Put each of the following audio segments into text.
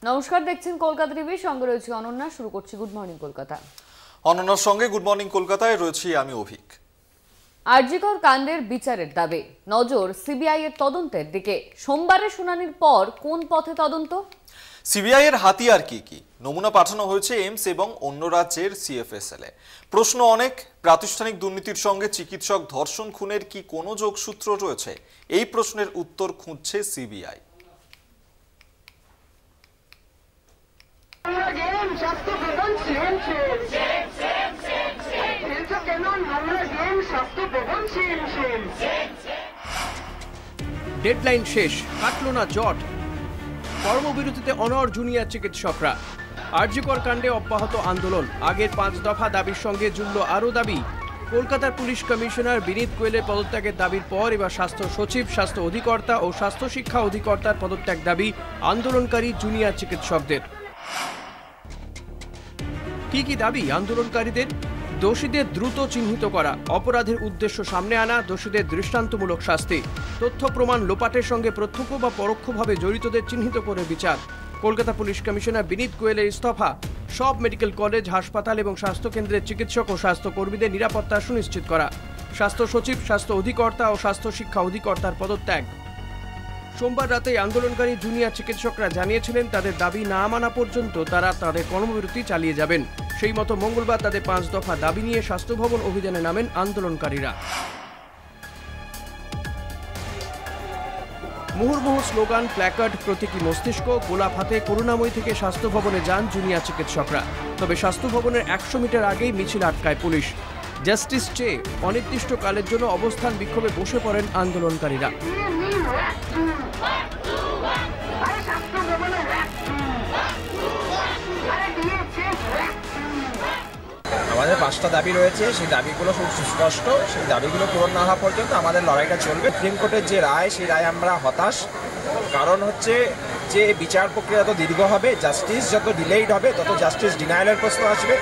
নমস্কার, দেখছেন কলকাতা টিভি, সঙ্গে রয়েছে অনন্যা। শুরু করছি গুড মর্নিং কলকাতা। অনন্যার সঙ্গে গুড মর্নিং কলকাতায় রয়েছি আমি অভিক। আরজিকর কাণ্ডের বিচারের দাবি, নজর সিবিআই এর তদন্তের দিকে। সোমবারের শুনানির পর কোন পথে তদন্ত? সিবিআই এর হাতিয়ার কি? নমুনা পাঠানো হয়েছে এইমস এবং অন্য রাজ্যের সিএফএসএল এ। প্রশ্ন অনেক। প্রাতিষ্ঠানিক দুর্নীতির সঙ্গে চিকিৎসক ধর্ষণ খুনের কি কোনো যোগসূত্র রয়েছে? এই প্রশ্নের উত্তর খুঁজছে সিবিআই। ডেডলাইন শেষ, কাটলো না জট। কর্মবিরতিতে অনড় জুনিয়র চিকিৎসকরা। আরজিকর কাণ্ডে অব্যাহত আন্দোলন। আগের 5 দফা দাবির সঙ্গে জুড়ল আরও দাবি। কলকাতার পুলিশ কমিশনার বিনীত গোয়েলের পদত্যাগের দাবির পর এবার স্বাস্থ্য সচিব, স্বাস্থ্য অধিকর্তা ও স্বাস্থ্য শিক্ষা অধিকর্তার পদত্যাগ দাবি আন্দোলনকারী জুনিয়র চিকিৎসকদের। কি দাবি আন্দোলনকারীদের? দোষীদের দ্রুত চিহ্নিত করা, অপরাধের উদ্দেশ্য সামনে আনা, দোষীদের দৃষ্টান্তমূলক শাস্তি, তথ্য প্রমাণ লোপাটের সঙ্গে প্রত্যক্ষ বা পরোক্ষভাবে জড়িতদের চিহ্নিত করে বিচার। কলকাতা পুলিশ কমিশনার বিনীত গোয়েলের ইস্তফা। সব মেডিকেল কলেজ, হাসপাতাল এবং স্বাস্থ্যকেন্দ্রের চিকিৎসক ও স্বাস্থ্যকর্মীদের নিরাপত্তা সুনিশ্চিত করা। স্বাস্থ্য সচিব, স্বাস্থ্য অধিকর্তা ও স্বাস্থ্য শিক্ষা অধিকর্তার পদত্যাগ। সোমবার রাতে আন্দোলনকারী জুনিয়র চিকিৎসকরা জানিয়েছিলেন তাদের দাবি না মানা পর্যন্ত তারা তাদের কর্মবিরতি চালিয়ে যাবেন। সেই মতো মঙ্গলবার তাদের 5 দফা দাবি নিয়ে স্বাস্থ্য ভবন অভিযানে নামেন আন্দোলনকারীরা। মুহুর্মুহু স্লোগান, প্ল্যাকার্ড, প্রতীকী মস্তিষ্ক, গোলাপ হাতে করুণাময়ী থেকে স্বাস্থ্য ভবনে যান জুনিয়র চিকিৎসকরা। তবে স্বাস্থ্য ভবনের 100 মিটার আগেই মিছিল আটকায় পুলিশ। জাস্টিস চেয়ে অনির্দিষ্টকালের জন্য অবস্থান বিক্ষোভে বসে পড়েন আন্দোলনকারীরা। আমাদের 5টা দাবি রয়েছে, সেই দাবিগুলো খুব সুস্পষ্ট। সেই দাবিগুলো পূরণ না হওয়া পর্যন্ত আমাদের লড়াইটা চলবে। সুপ্রিম কোর্টের যে রায়, সেই রায় আমরা হতাশ। কারণ হচ্ছে যে বিচার প্রক্রিয়া যত দীর্ঘ হবে, জাস্টিস যত ডিলেইড হবে, তত জাস্টিস ডিনায়ালের প্রশ্ন আসবে,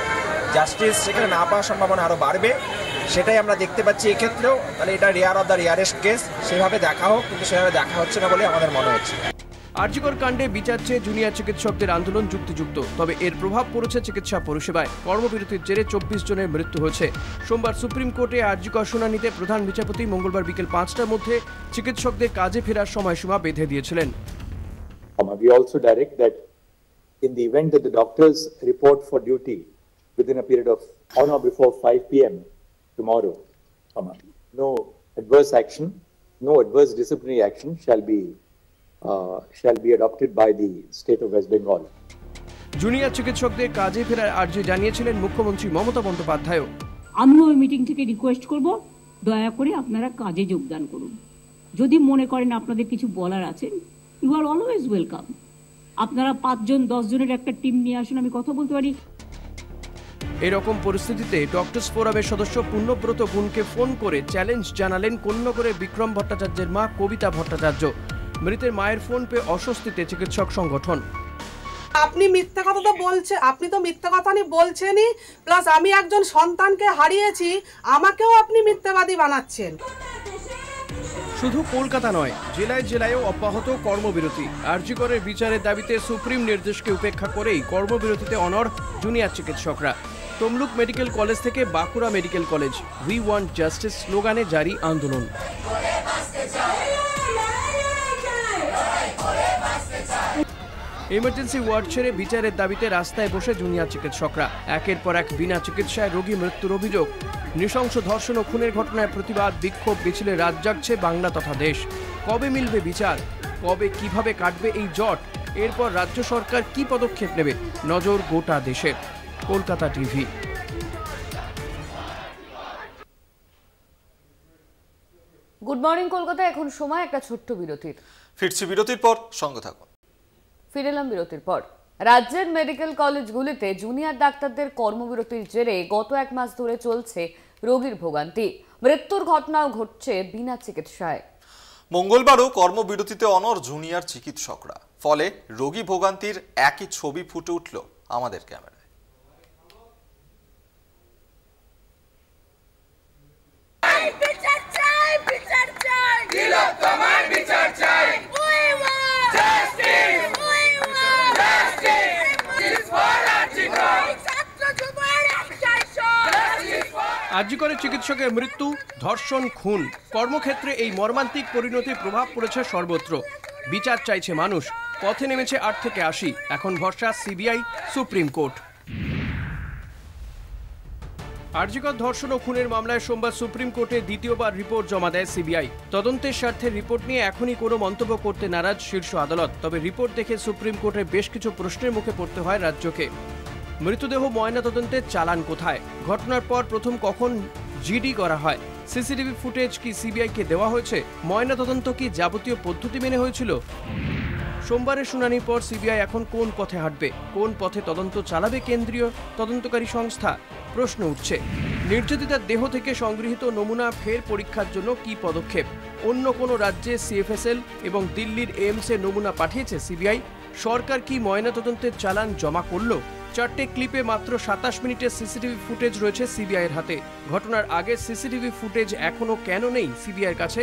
জাস্টিস সেখানে না পাওয়ার সম্ভাবনা আরও বাড়বে। সেটাই আমরা দেখতে পাচ্ছি এক্ষেত্রেও। তাহলে এটা rare of the rarest case. সেভাবে দেখা হোক, কিন্তু সেভাবে দেখা হচ্ছে না বলে আমাদের মনে হচ্ছে। আরজিকর কাণ্ডে বিচার চেয়ে জুনিয়র চিকিৎসকদের আন্দোলন যুক্তিযুক্ত, তবে এর প্রভাব পড়েছে চিকিৎসা পরিষেবায়। কর্মবিরতির জেরে 24 জনের মৃত্যু হয়েছে। সোমবার সুপ্রিম কোর্টে আরজিকর শুনানিতে প্রধান বিচারপতি মঙ্গলবার বিকেল 5টার মধ্যে চিকিৎসকদের কাজে ফেরার সময়সীমা বেঁধে দিয়েছিলেন। We also direct that in the event that the doctors report for duty within a period of on or before 5 p.m. tomorrow, no adverse action, no adverse disciplinary action shall be adopted by the state of West Bengal. Junior চিকিৎসকদের কাজে ফেরার আর্জি জানিয়েছিলেন মুখ্যমন্ত্রী মমতা বন্দ্যোপাধ্যায়। আমিও ওই meeting থেকে request করব, দয়া করে আপনারা কাজে যোগদান করুন। যদি মনে করেন আপনাদের কিছু বলার আছে, ইউ আর অলওয়েজ ওয়েলকাম। আপনারা 5 জন 10 জনের একটা টিম নিয়ে আসুন, আমি কথা বলতে পারি। এরকম পরিস্থিতিতে ডক্টরস ফোরামের সদস্য পুণ্যব্রত গুণকে ফোন করে চ্যালেঞ্জ জানালেন কোন্নগরের বিক্রম ভট্টাচার্যের মা কবিতা ভট্টাচার্য। মৃতের মায়ের ফোন পেয়ে অস্বস্তিতে চিকিৎসক সংগঠন। আপনি মিথ্যা কথা তো বলছেন, আপনি তো মিথ্যা কথা বলছেনই, প্লাস আমি একজন সন্তানকে হারিয়েছি, আমাকেও আপনি মিথ্যাবাদী বানাচ্ছেন। শুধু কলকাতা নয়, জেলায় জেলায়ও অব্যাহত কর্মবিরতি। আরজিকরের বিচারের দাবিতে সুপ্রিম নির্দেশকে উপেক্ষা করেই কর্মবিরতিতে অনড় জুনিয়র চিকিৎসকরা। তমলুক মেডিকেল কলেজ থেকে Bankura medical college, we want justice স্লোগানে জারি আন্দোলন। ইমার্জেন্সি ওয়ার্ড ছেড়ে বিচারের দাবিতে রাস্তায় বসে জুনিয়র চিকিৎসকরা। একের পর এক বিনা চিকিৎসায় রোগী মৃত্যুর অভিযোগ। নৃশংস ধর্ষণ ও খুনের ঘটনায় প্রতিবাদ, বিক্ষোভ মিছিলে রাত জাগছে বাংলা তথা দেশ। কবে মিলবে বিচার? কবে কিভাবে কাটবে এই জট? এরপর রাজ্য সরকার কি পদক্ষেপ নেবে? নজর গোটা দেশের। Kolkata TV. Good morning Kolkata. এখন সময় একটা ছোট্ট বিরতির। ফিরছি বিরতির পর, সঙ্গে থাকুন। ফিরে এলাম বিরতির পর। রাজ্যের মেডিকেল কলেজগুলিতে জুনিয়র ডাক্তারদের কর্মবিরতির জেরে গত 1 মাস ধরে চলছে রোগীর ভোগান্তি। মৃত্যুর ঘটনাও ঘটছে বিনা চিকিৎসায়। মঙ্গলবারও কর্মবিরতিতে অনড় জুনিয়র চিকিৎসকরা। ফলে রোগী ভোগান্তির একই ছবি ফুটে উঠল আমাদের ক্যামেরায়। বিচার চাই, we want justice, we want justice. আরজি করে চিকিৎসকের মৃত্যু, ধর্ষণ, খুন, কর্মক্ষেত্রে এই মর্মান্তিক পরিণতির প্রভাব পড়েছে সর্বত্র। বিচার চাইছে মানুষ, পথে নেমেছে 8 থেকে 80। এখন ভরসা সিবিআই, সুপ্রিম কোর্ট। আরজিকর ধর্ষণ ও খুনের মামলায় সোমবার সুপ্রিম কোর্টে দ্বিতীয়বার রিপোর্ট জমা দেয় সিবিআই। তদন্তের স্বার্থে রিপোর্ট নিয়ে এখনই কোনো মন্তব্য করতে নারাজ শীর্ষ আদালত। তবে রিপোর্ট দেখে সুপ্রিম কোর্টে বেশ কিছু প্রশ্নের মুখে পড়তে হয় রাজ্যকে। মৃতদেহ ময়নাতদন্তের চালান কোথায়? ঘটনার পর প্রথম কখন জিডি করা হয়? সিসিটিভি ফুটেজ কি সিবিআইকে দেওয়া হয়েছে? ময়নাতদন্ত কি যাবতীয় পদ্ধতি মেনে হয়েছিল? সোমবারের শুনানির পর সিবিআই এখন কোন পথে হাঁটবে? কোন পথে তদন্ত চালাবে কেন্দ্রীয় তদন্তকারী সংস্থা? প্রশ্ন উঠছে। নির্যাতিতার দেহ থেকে সংগৃহীত নমুনা ফের পরীক্ষার জন্য কি পদক্ষেপ? অন্য কোনো রাজ্যে সিএফএসএল এবং দিল্লির এইমসে নমুনা পাঠিয়েছে সিবিআই? সরকার কি ময়নাতদন্তের চালান জমা করল? 4টে ক্লিপে মাত্র 27 মিনিটের সিসিটিভি ফুটেজ রয়েছে সিবিআইয়ের হাতে। ঘটনার আগে সিসিটিভি ফুটেজ এখনো কেন নেই সিবিআইয়ের কাছে?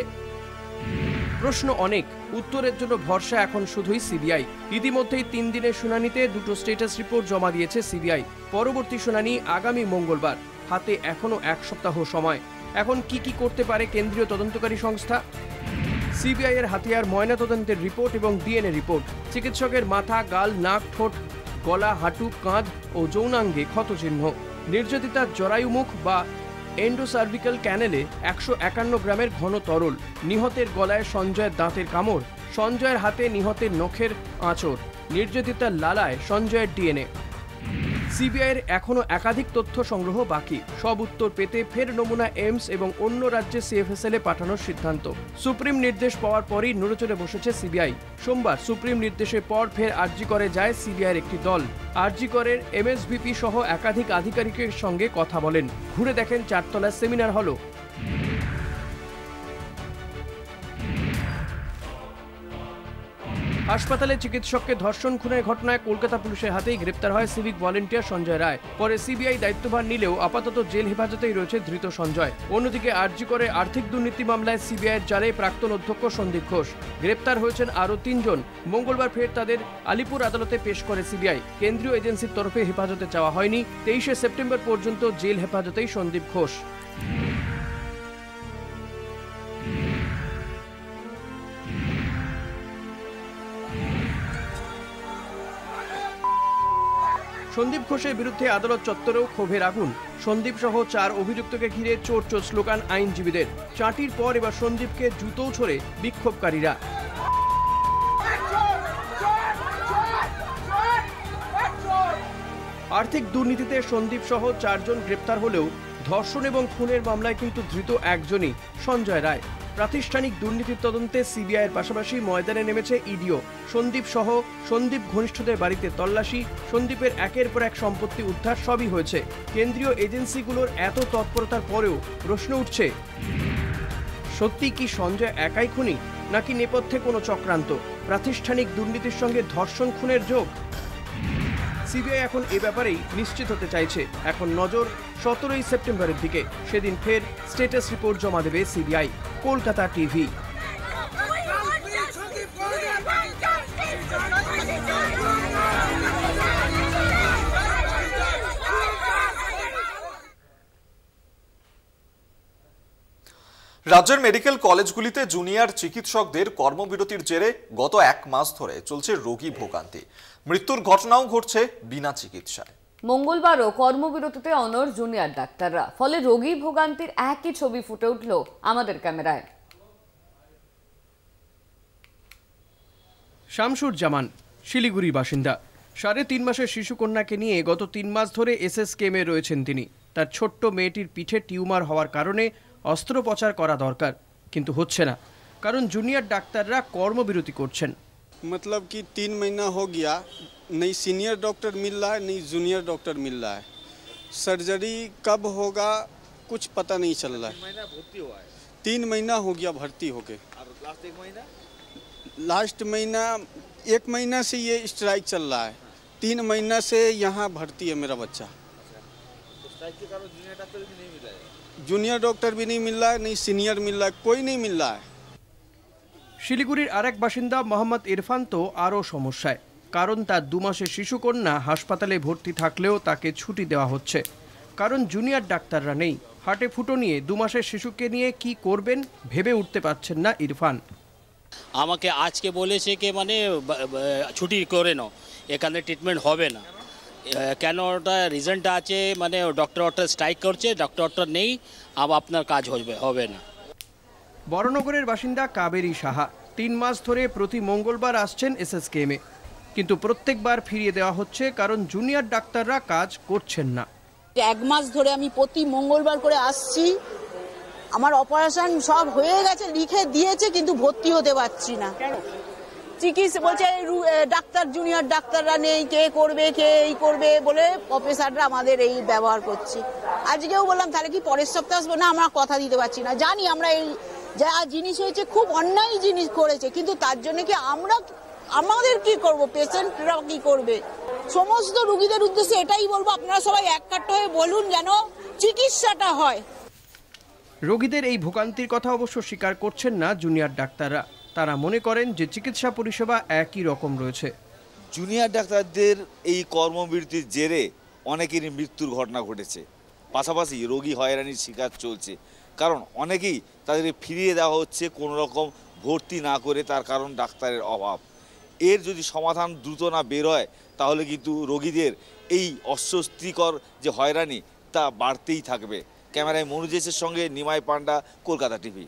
প্রশ্ন অনেক, উত্তরের জন্য ভরসা এখন শুধুই সিবিআই। ইতিমধ্যেই 3 দিনের শুনানিতে 2টো স্ট্যাটাস রিপোর্ট জমা দিয়েছে সিবিআই। পরবর্তী শুনানি আগামী মঙ্গলবার। হাতে এখনো 1 সপ্তাহ সময়। এখন কি করতে পারে কেন্দ্রীয় তদন্তকারী সংস্থা? সিবিআই এর হাতিয়ার ময়নাতদন্তের রিপোর্ট এবং ডিএনএ রিপোর্ট। চিকিৎসকের মাথা, গাল, নাক, ঠোঁট, গলা, হাঁটু, কাঁধ ও যৌনাঙ্গে ক্ষতচিহ্ন। নির্যাতিতার জরায়ুমুখ বা এন্ডোসার্ভিক্যাল ক্যানেলে 151 গ্রামের ঘন তরল। নিহতের গলায় সঞ্জয়ের দাঁতের কামড়। সঞ্জয়ের হাতে নিহতের নখের আঁচড়। নির্যাতিতার লালায় সঞ্জয়ের ডিএনএ। সিবিআইয়ের এখনো একাধিক তথ্য সংগ্রহ বাকি। সব উত্তর পেতে ফের নমুনা এইমস এবং অন্য রাজ্যে সিএফএসএল এ পাঠানোর সিদ্ধান্ত। সুপ্রিম নির্দেশ পাওয়ার পরই নড়েচড়ে বসেছে সিবিআই। সোমবার সুপ্রিম নির্দেশের পর ফের আরজি করে যায় সিবিআইয়ের একটি দল। আরজি করের এমএসভিপি সহ একাধিক আধিকারিকের সঙ্গে কথা বলেন। ঘুরে দেখেন 4তলার সেমিনার হলও। হাসপাতালে চিকিৎসককে ধর্ষণ খুনের ঘটনায় কলকাতা পুলিশের হাতেই গ্রেপ্তার হয় সিভিক ভলেন্টিয়ার সঞ্জয় রায়। পরে সিবিআই দায়িত্বভার নিলেও আপাতত জেল হেফাজতেই রয়েছে ধৃত সঞ্জয়। অন্যদিকে আরজি করে আর্থিক দুর্নীতি মামলায় সিবিআইয়ের জালে প্রাক্তন অধ্যক্ষ সন্দীপ ঘোষ। গ্রেপ্তার হয়েছেন আরও 3 জন। মঙ্গলবার ফের তাদের আলিপুর আদালতে পেশ করে সিবিআই। কেন্দ্রীয় এজেন্সির তরফে হেফাজতে চাওয়া হয়নি। 23শে সেপ্টেম্বর পর্যন্ত জেল হেফাজতেই সন্দীপ ঘোষ। সন্দীপ ঘোষের বিরুদ্ধে আদালত চত্বরেও ক্ষোভের আগুন। সন্দীপ সহ 4 অভিযুক্তকে ঘিরে চোর চোর স্লোগান আইনজীবীদের। চাঁটির পর এবার সন্দীপকে জুতো ছড়ে বিক্ষোভকারীরা। আর্থিক দুর্নীতিতে সন্দীপ সহ 4 জন গ্রেপ্তার হলেও ধর্ষণ এবং খুনের মামলায় কিন্তু ধৃত একজনই, সঞ্জয় রায়। প্রাতিষ্ঠানিক দুর্নীতির তদন্তে সিবিআইয়ের পাশাপাশি ময়দানে নেমেছে ইডিও। সন্দীপ সহ সন্দীপ ঘনিষ্ঠদের বাড়িতে তল্লাশি, সন্দীপের একের পর এক সম্পত্তি উদ্ধার সবই হয়েছে। কেন্দ্রীয় এজেন্সিগুলোর এত তৎপরতার পরেও প্রশ্ন উঠছে, সত্যি কি সঞ্জয় একাই খুনি, নাকি নেপথ্যে কোনো চক্রান্ত? প্রাতিষ্ঠানিক দুর্নীতির সঙ্গে ধর্ষণ খুনের যোগ? সিবিআই এখন এ ব্যাপারেই নিশ্চিত হতে চাইছে। এখন নজর 17ই সেপ্টেম্বরের দিকে। সেদিন ফের স্ট্যাটাস রিপোর্ট জমা দেবে সিবিআই। কলকাতা টিভি। রাজ্যের মেডিকেল কলেজগুলিতে জুনিয়র চিকিৎসকদের কর্মবিরতির জেরে গত 1 মাস ধরে চলছে রোগী ভোগান্তি। মৃত্যুর ঘটনাও ঘটছে বিনা চিকিৎসায়। মঙ্গলবারও কর্মবিরতিতে অনড় জুনিয়র ডাক্তাররা। ফলে রোগী ভোগান্তির একই ছবি ফুটে উঠল আমাদের ক্যামেরায়। শামসুর জামান শিলিগুড়ির বাসিন্দা। 3.5 মাসের শিশুকন্যাকে নিয়ে গত 3 মাস ধরে এসএসকেএমে রয়েছেন তিনি। তার ছোট্ট মেয়েটির পিঠে টিউমার হওয়ার কারণে অস্ত্রোপচার করা দরকার, কিন্তু হচ্ছে না, কারণ জুনিয়র ডাক্তাররা কর্মবিরতি করছেন। मतलब कि 3 महीना हो गया, नहीं सीनियर डॉक्टर मिल रहा है, नहीं जूनियर डॉक्टर मिल रहा है। सर्जरी कब होगा कुछ पता नहीं चल रहा है। 3 महीना हो गया भर्ती होके। लास्ट महीना 1 महीना से ये स्ट्राइक चल रहा है। 3 महीना से यहाँ भर्ती है मेरा बच्चा। जूनियर डॉक्टर भी नहीं मिल रहा है, नहीं सीनियर मिल रहा है, कोई नहीं मिल रहा है। শিলিগুড়ির আরেক বাসিন্দা মোহাম্মদ ইরফান তো আরও সমস্যায়, কারণ তার 2 মাসের শিশুকন্যা হাসপাতালে ভর্তি থাকলেও তাকে ছুটি দেওয়া হচ্ছে, কারণ জুনিয়র ডাক্তাররা নেই। হাটে ফুটো নিয়ে 2 মাসের শিশুকে নিয়ে কি করবেন ভেবে উঠতে পারছেন না ইরফান। আমাকে আজকে বলেছে কি মানে ছুটি করে নাও, এখানে ট্রিটমেন্ট হবে না। কেন ওটা রিজনটা আছে, মানে ডক্টর স্ট্রাইক করছে, ডক্টর নেই, আবার আপনার কাজ হবে না। বড়নগরের বাসিন্দা কাবেরী সাহা 3 মাস ধরে প্রতি মঙ্গলবার আসছেন এসএসকেএমে, কিন্তু প্রত্যেকবার ফিরিয়ে দেওয়া হচ্ছে কারণ জুনিয়র ডাক্তাররা কাজ করছেন না। 1 মাস ধরে আমি প্রতি মঙ্গলবার করে আসছি, আমার অপারেশন সব হয়ে গেছে, লিখে দিয়েছে, কিন্তু ভর্তি হতে পারছি না। চিকিৎসা বলছে ডাক্তার জুনিয়র ডাক্তাররা নেই, কে করবে, কে এই করবে বলে প্রফেসররা আমাদের এই ব্যবহার করছে। আজকেও বললাম তাহলে কি পরের সপ্তাহে আসবো, না আমরা কথা দিতে পারছি না। জানি আমরা এই যা জিনিস হয়েছে খুব অন্যায় জিনিস করেছে, কিন্তু তার জন্য কি আমাদের কি করব, পেশেন্টরা কি করবে? সমস্ত রোগীদের উদ্দেশ্যে এটাই বলবো, আপনারা সবাই এককাট্টা হয়ে বলুন যেন চিকিৎসাটা হয়। রোগীদের এই ভোগান্তির কথা অবশ্য স্বীকার করছেন না জুনিয়র ডাক্তাররা। তারা মনে করেন যে চিকিৎসা পরিষেবা একই রকম রয়েছে। জুনিয়র ডাক্তারদের এই কর্মবিরতির জেরে অনেকেরই মৃত্যুর ঘটনা ঘটেছে, পাশাপাশি রোগী হয়রানির শিকার চলছে, কারণ অনেকেই তাদের ফিরিয়ে দেওয়া হচ্ছে কোনো রকম ভর্তি না করে, তার কারণ ডাক্তারের অভাব। এর যদি সমাধান দ্রুত না বের হয় তাহলে কিন্তু রোগীদের এই অস্বস্তিকর যে হয়রানি তা বাড়তেই থাকবে। ক্যামেরায় মনুজেশের সঙ্গে নিমাই পান্ডা, কলকাতা টিভি।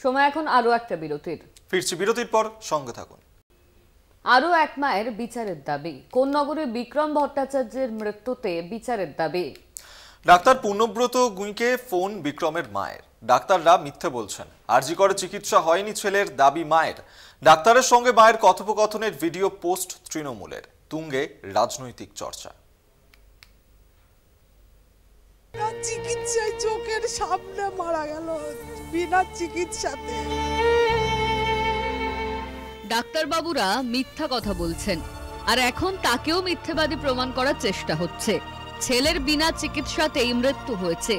সময় এখন আরো একটা বিরতির। ফিরছি বিরতির পর, সঙ্গে থাকুন। আরো এক মায়ের বিচারের দাবি। কোন্নগরে বিক্রম ভট্টাচার্যের মৃত্যুতে বিচারের দাবি। ডাক্তার পূর্ণব্রত গুঁইকে ফোন বিক্রমের মায়ের। ডাক্তাররা মিথ্যে বলছেন, আরজি করে চিকিৎসা হয়নি ছেলের, দাবি মায়ের। ডাক্তারের সঙ্গে মায়ের কথোপকথনের ভিডিও পোস্ট তৃণমূলের। তুঙ্গে রাজনৈতিক চর্চা। চিকিৎসায় চোখের সামনে মারা গেল, বিনা চিকিৎসাতে। ডাক্তারবাবুরা মিথ্যা কথা বলছেন, আর এখন তাকেও মিথ্যেবাদী প্রমাণ করার চেষ্টা হচ্ছে। ছেলের বিনা চিকিৎসাতেই মৃত্যু হয়েছে,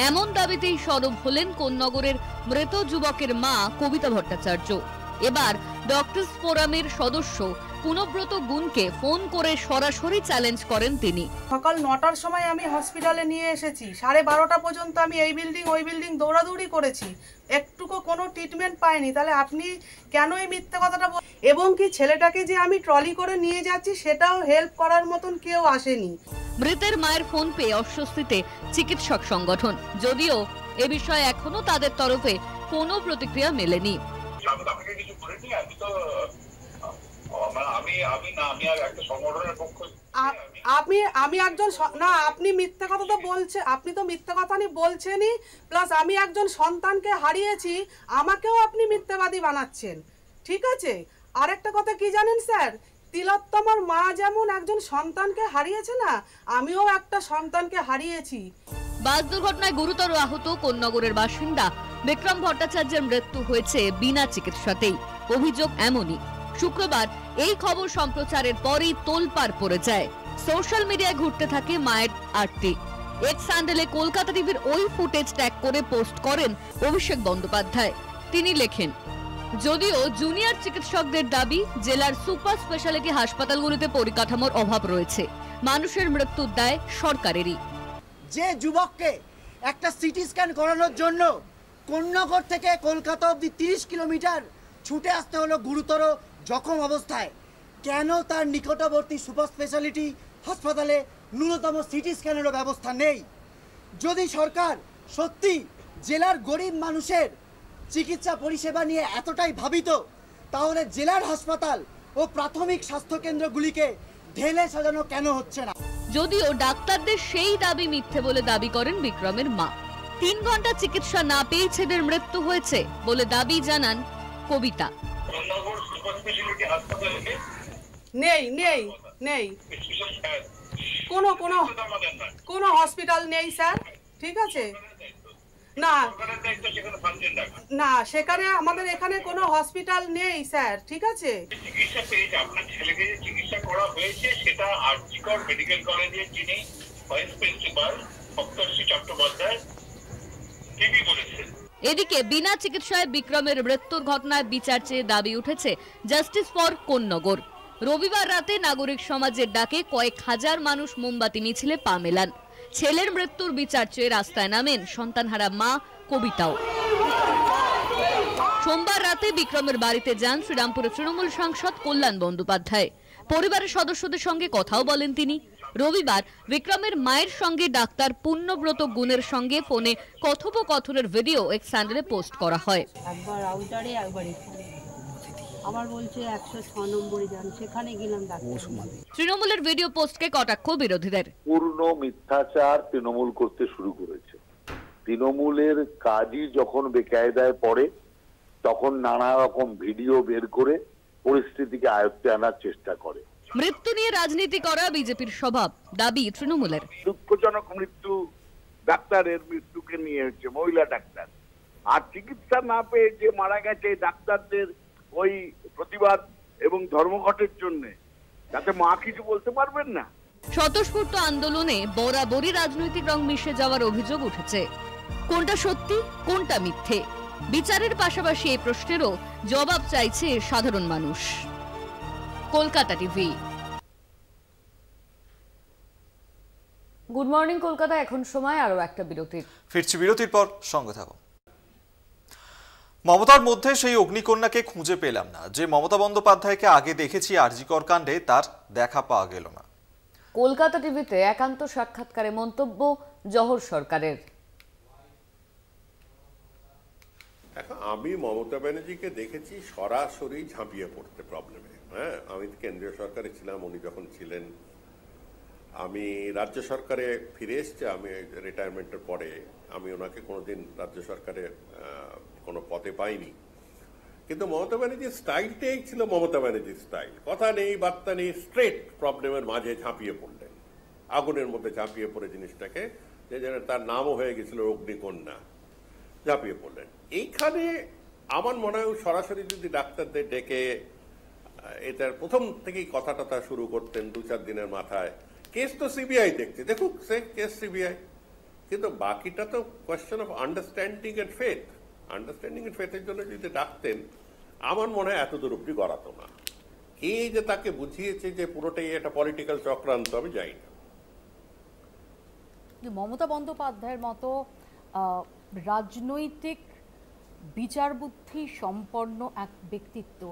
এমন দাবিতেই সরব হলেন কোন্নগরের মৃত যুবকের মা কবিতা ভট্টাচার্য। এবার ডক্টরস ফোরামের সদস্য পূর্ণব্রত গুণকে ফোন করে সরাসরি চ্যালেঞ্জ করেন তিনি। সকাল 9টার সময় আমি হসপিটালে নিয়ে এসেছি, 12:30 পর্যন্ত আমি এই বিল্ডিং ওই বিল্ডিং দৌড়াদৌড়ি করেছি, একটুকু কোনো ট্রিটমেন্ট পাইনি। তাহলে আপনি কেন এই মিথ্যা কথাটা এবং কি ছেলেটাকে যে আমি ট্রলি করে নিয়ে যাচ্ছি সেটাও হেল্প করার মতন কেউ আসেনি। মৃতের মায়ের ফোন পেয়ে অস্বস্তিতে চিকিৎসক সংগঠন, যদিও এ বিষয়ে এখনো তাদের তরফে কোনো প্রতিক্রিয়া মেলেনি। আমি একজন না, আপনি মিথ্যা কথা তো বলছে, আপনি তো মিথ্যা কথা বলছেনই, প্লাস আমি একজন সন্তানকে হারিয়েছি, আমাকেও আপনি মিথ্যাবাদী বানাচ্ছেন। ঠিক আছে, আরেকটা কথা কি জানেন স্যার, তিলোত্তমার মা যেমন একজন সন্তানকে হারিয়েছে না, আমিও একটা সন্তানকে হারিয়েছি। বাস দুর্ঘটনায় গুরুতর আহত কোন্নগরের বাসিন্দা বিক্রম ভট্টাচার্যের মৃত্যু হয়েছে বিনা চিকিৎসাতেই। অভিযোগ এমনই। শুক্রবার এই খবর সম্প্রচারের পরেই তোলপাড় পড়ে যায়। সোশ্যাল মিডিয়ায় ঘুরতে থাকে মায়ের আরতি। এক্স হ্যান্ডেলে কলকাতা টিভির ওই ফুটেজ ট্যাগ করে পোস্ট করেন অভিষেক বন্দ্যোপাধ্যায়। তিনি লেখেন, যদিও জুনিয়র চিকিৎসকদের দাবি, জেলার সুপার স্পেশালিটি হাসপাতালগুলিতে পরিকাঠামোর অভাব রয়েছে, মানুষের মৃত্যুর দায় সরকারেরই। যে যুবককে একটা সিটি স্ক্যান করানোর জন্য কোন্নগর থেকে কলকাতা অবধি 30 কিলোমিটার ছুটে আসতে হলো গুরুতর জখম অবস্থায়, কেন তার নিকটবর্তী সুপার স্পেশালিটি হাসপাতালে ন্যূনতম সিটি স্ক্যানেরও ব্যবস্থা নেই? যদি সরকার সত্যি জেলার গরিব মানুষের চিকিৎসা পরিষেবা নিয়ে এতটাই ভাবিত, তাহলে জেলার হাসপাতাল ও প্রাথমিক স্বাস্থ্যকেন্দ্রগুলিকে ঢেলে সাজানো কেন হচ্ছে না? যদিও ডাক্তারদের সেই দাবি মিথ্যে বলে দাবি করেন বিক্রমের মা। 3 ঘন্টা চিকিৎসা না পেয়ে ছেলের মৃত্যু হয়েছে বলে দাবি জানান কবিতা। নেই নেই নেই, কোনো হসপিটাল নেই স্যার। ঠিক আছে, না না, সেখানে আমাদের এখানে কোনো হসপিটাল নেই স্যার। ঠিক আছে, চিকিৎসা পেয়েছে আপনার ছেলেকে, যে চিকিৎসা করা হয়েছে সেটা আরজিকর মেডিকেল কলেজের যিনি ভাইস প্রিন্সিপাল সপ্তর্ষি চট্টোপাধ্যায় তিনি বলেছেন। এদিকে বিনা চিকিৎসায় বিক্রমের মৃত্যুর ঘটনায় বিচার চেয়ে দাবি উঠেছে জাস্টিস ফর কোন্নগর। রবিবার রাতে নাগরিক সমাজের ডাকে কয়েক হাজার মানুষ মোমবাতি মিছিলে পা মেলান। ছেলের মৃত্যুর বিচার চেয়ে রাস্তায় নামেন সন্তানহারা মা কবিতাও। সোমবার রাতে বিক্রমের বাড়িতে যান শ্রীরামপুরের তৃণমূল সাংসদ কল্যাণ বন্দ্যোপাধ্যায়। পরিবারের সদস্যদের সঙ্গে কথাও বলেন তিনি। রবিবার বিক্রমের মায়ের সঙ্গে ডাক্তার পুণ্যব্রত গুণের সঙ্গে ফোনে কথোপকথনের ভিডিও এক্স হ্যান্ডেলে পোস্ট করা হয়। একবার আউটারে একবার এখানে আবার বলছে 106 নম্বরে যান, সেখানে গেলাম ডাক্তার। তৃণমূলের ভিডিও পোস্টকে কটাক্ষ বিরোধীদের। পূর্ণ মিথ্যাচার তৃণমূল করতে শুরু করেছে। তৃণমূলের কাজই যখন বেকায়দায় পড়ে তখন নানা রকম ভিডিও বের করে পরিস্থিতিকে আয়ত্তে আনার চেষ্টা করে। মৃত্যু নিয়ে রাজনীতি করা বিজেপির স্বভাব, দাবি তৃণমূলের। দুঃখজনক মৃত্যু ডাক্তারের মৃত্যুকে নিয়ে হচ্ছে, মহিলা ডাক্তার। আর চিকিৎসা না পেয়ে যে মারা গেছে ডাক্তারদের ওই প্রতিবাদ এবং ধর্মঘটের জন্য, যাতে মা কিছু বলতে পারবেন না। স্বতঃস্ফূর্ত আন্দোলনে বরাবরই রাজনৈতিক রং মিশে যাওয়ার অভিযোগ উঠেছে। কোনটা সত্যি কোনটা মিথ্যে, বিচারের পাশাপাশি এই প্রশ্নেরও জবাব চাইছে সাধারণ মানুষ। Kolkata TV. Good morning Kolkata. এখন সময় আরো একটা বিরতির। ফিরছি বিরতির পর, সঙ্গে থাকো। মমতার মধ্যে সেই অগ্নিকন্যাকে খুঁজে পেলাম না। যে মমতা বন্দ্যোপাধ্যায়কে আগে দেখেছি আরজিকর কাণ্ডে, তার দেখা পাওয়া গেল না। কলকাতা টিভিতে একান্ত সাক্ষাৎকারে মন্তব্য জহর সরকারের। আমি মমতা ব্যানার্জিকে দেখেছি সরাসরি ঝাঁপিয়ে পড়তে প্রবলেমে। হ্যাঁ, আমি কেন্দ্রীয় সরকারে ছিলাম উনি যখন ছিলেন। আমি রাজ্য সরকারে ফিরে এসছি, আমি রিটায়ারমেন্টের পরে। আমি ওনাকে কোনোদিন রাজ্য সরকারে কোনো পদে পাইনি, কিন্তু মমতা ব্যানার্জির স্টাইলটাই ছিল মমতা ব্যানার্জির স্টাইল। কথা নেই বার্তা নেই, স্ট্রেট প্রবলেমের মাঝে ঝাঁপিয়ে পড়লেন, আগুনের মধ্যে ঝাঁপিয়ে পড়ে জিনিসটাকে, যে যেন তার নামও হয়ে গেছিল অগ্নিকন্যা, ঝাঁপিয়ে পড়লেন। এইখানে আমার মনে হয় সরাসরি যদি ডাক্তারদের ডেকে এটার প্রথম থেকেই কথা টথা শুরু করতেন 2-4 দিনের মাথায়। কেস তো সিবিআই দেখছে, দেখুক সে কেস সিবিআই, কিন্তু বাকিটা তো question of understanding and faith. Understanding and ফেথের জন্য যদি ডাকতেন, আমার মনে হয় এত দূর অব্দি গড়াতো না। কে যে তাকে বুঝিয়েছে যে পুরোটাই একটা পলিটিক্যাল চক্রান্ত, আমি জানি না। মমতা বন্দ্যোপাধ্যায়ের মতো রাজনৈতিক বিচার বুদ্ধি সম্পন্ন এক ব্যক্তিত্ব,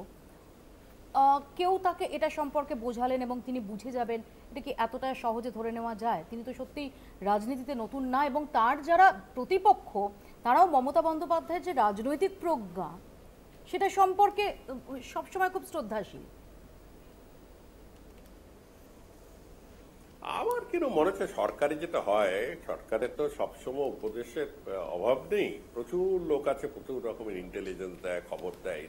কেউ তাকে এটা সম্পর্কে বোঝালেন এবং তিনি বুঝে যাবেন, এটা কি এতটা সহজে ধরে নেওয়া যায়? তিনি তো সত্যি রাজনীতিতে নতুন না, এবং তার যারা প্রতিপক্ষ তারাও মমতা বন্দ্যোপাধ্যায়ের যে রাজনৈতিক প্রজ্ঞা সেটা সম্পর্কে সবসময় খুব শ্রদ্ধাশীল। আমার কেন মনে হচ্ছে সরকারে যেটা হয়, সরকারে তো সবসময় উপদেশের অভাব নেই, প্রচুর লোক আছে, প্রচুর রকমের ইন্টেলিজেন্স দেয়, খবর দেয়,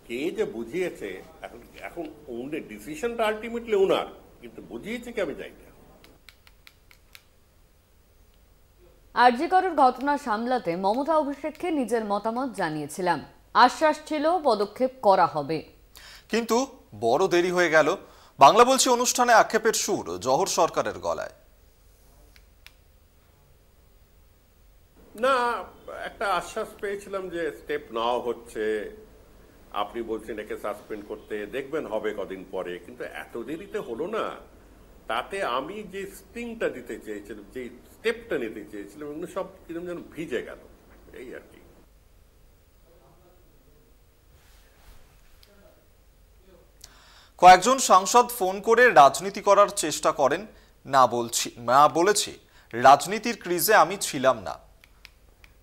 কে যে বুঝিয়েছে এখন ডিসিশনটা আলটিমেটলি ওনার, কিন্তু বুঝিয়েছে কি আমি জানি না। আরজিকরের ঘটনা সামলাতে মমতা অভিষেককে নিজের মতামত জানিয়েছিলাম, আশ্বাস ছিল পদক্ষেপ করা হবে, কিন্তু বড় দেরি হয়ে গেল। বাংলা বলছি অনুষ্ঠানে আক্ষেপের সুর জহর সরকারের গলায়। না, একটা আশ্বাস পেয়েছিলাম যে স্টেপ নেওয়া হচ্ছে, আপনি বলছেন একে সাসপেন্ড করতে, দেখবেন হবে কদিন পরে, কিন্তু এত দেরিতে হলো না। তাতে আমি যে স্টিংটা দিতে চেয়েছিলাম, যে স্টেপটা নিতে চেয়েছিলাম, এগুলো সব কিরকম যেন ভিজে গেল, এই আর কি। কয়েকজন সাংসদ ফোন করে রাজনীতি করার চেষ্টা করেন, না বলেছি রাজনীতির ক্রিজে আমি ছিলাম না,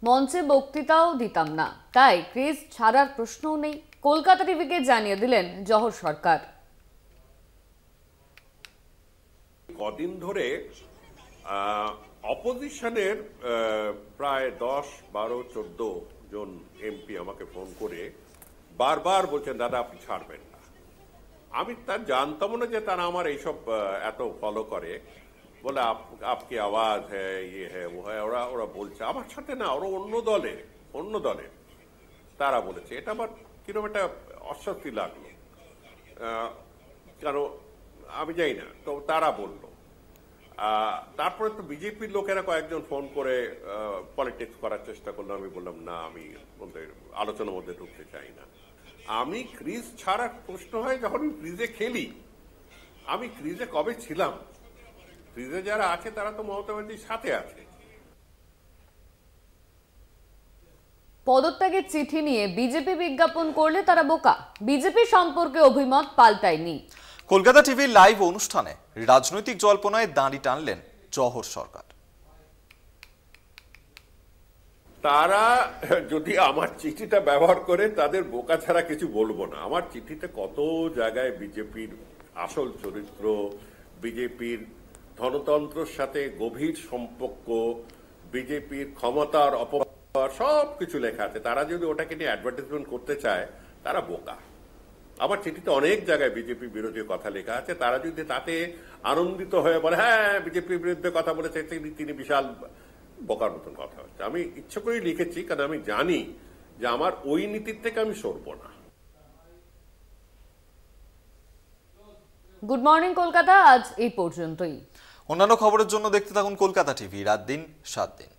মঞ্চে বক্তৃতাও দিতাম না, তাই ক্রিজ ছাড়ার প্রশ্নও নেই, কলকাতা টিভিকে জানিয়ে দিলেন জহর সরকার। কদিন ধরে অপোজিশনের প্রায় 10, 12, 14 জন এমপি আমাকে ফোন করে বারবার বলছেন দাদা আপনি ছাড়বেন না। আমি তার জানতাম না যে তারা আমার এইসব এত ফলো করে, বলে আপকি আওয়াজ হ্যাঁ ইয়ে হ্যাঁ ও হ্যাঁ, ওরা বলছে আমার সাথে না, ওরা অন্য দলের তারা বলেছে। এটা আমার কিরকম একটা অস্বস্তি লাগলো, কারণ আমি জানি না, তো তারা বলল। তারপরে তো বিজেপির লোকেরা কয়েকজন ফোন করে পলিটিক্স করার চেষ্টা করলো। আমি বললাম না, আমি আলোচনার মধ্যে ঢুকতে চাই না। আমি ক্রিজ ছাড়া প্রশ্ন হয় যখন আমি ক্রিজে খেলি। আমি ক্রিজে কবে ছিলাম? ক্রিজে যারা আছে তারা তো মমতা ব্যানার্জির সাথে আছে। পদত্যাগের চিঠি নিয়ে বিজেপি বিজ্ঞাপন করলে তারা বোকা, বিজেপি সম্পর্কে অভিমত পাল্টায়নি। কলকাতা টিভির লাইভ অনুষ্ঠানে রাজনৈতিক জল্পনায় দাঁড়ি টানলেন জহর সরকার। তারা যদি আমার চিঠিটা ব্যবহার করে তাদের বোকা ছাড়া কিছু বলবো না। আমার চিঠিতে কত জায়গায় বিজেপির আসল চরিত্র, বিজেপির ধনতন্ত্রের সাথে গভীর সম্পর্ক, বিজেপির ক্ষমতার অপব্যবহার সব কিছু লেখা আছে। তারা যদি ওটাকে নিয়ে অ্যাডভার্টাইজমেন্ট করতে চায় তারা বোকা। আমার চিঠিতে অনেক জায়গায় বিজেপি বিরোধী কথা লেখা আছে। তারা যদি তাতে আনন্দিত হয়ে বলে হ্যাঁ বিজেপির বিরুদ্ধে কথা বলেছে, তিনি বিশাল বোকার মতন কথা হচ্ছে। আমি ইচ্ছে করেই লিখেছি কারণ আমি জানি যে আমার ওই নীতির থেকে আমি সরব না। গুড মর্নিং কলকাতা আজ এই পর্যন্তই। অন্যান্য খবরের জন্য দেখতে থাকুন কলকাতা টিভি, রাত দিন 7 দিন।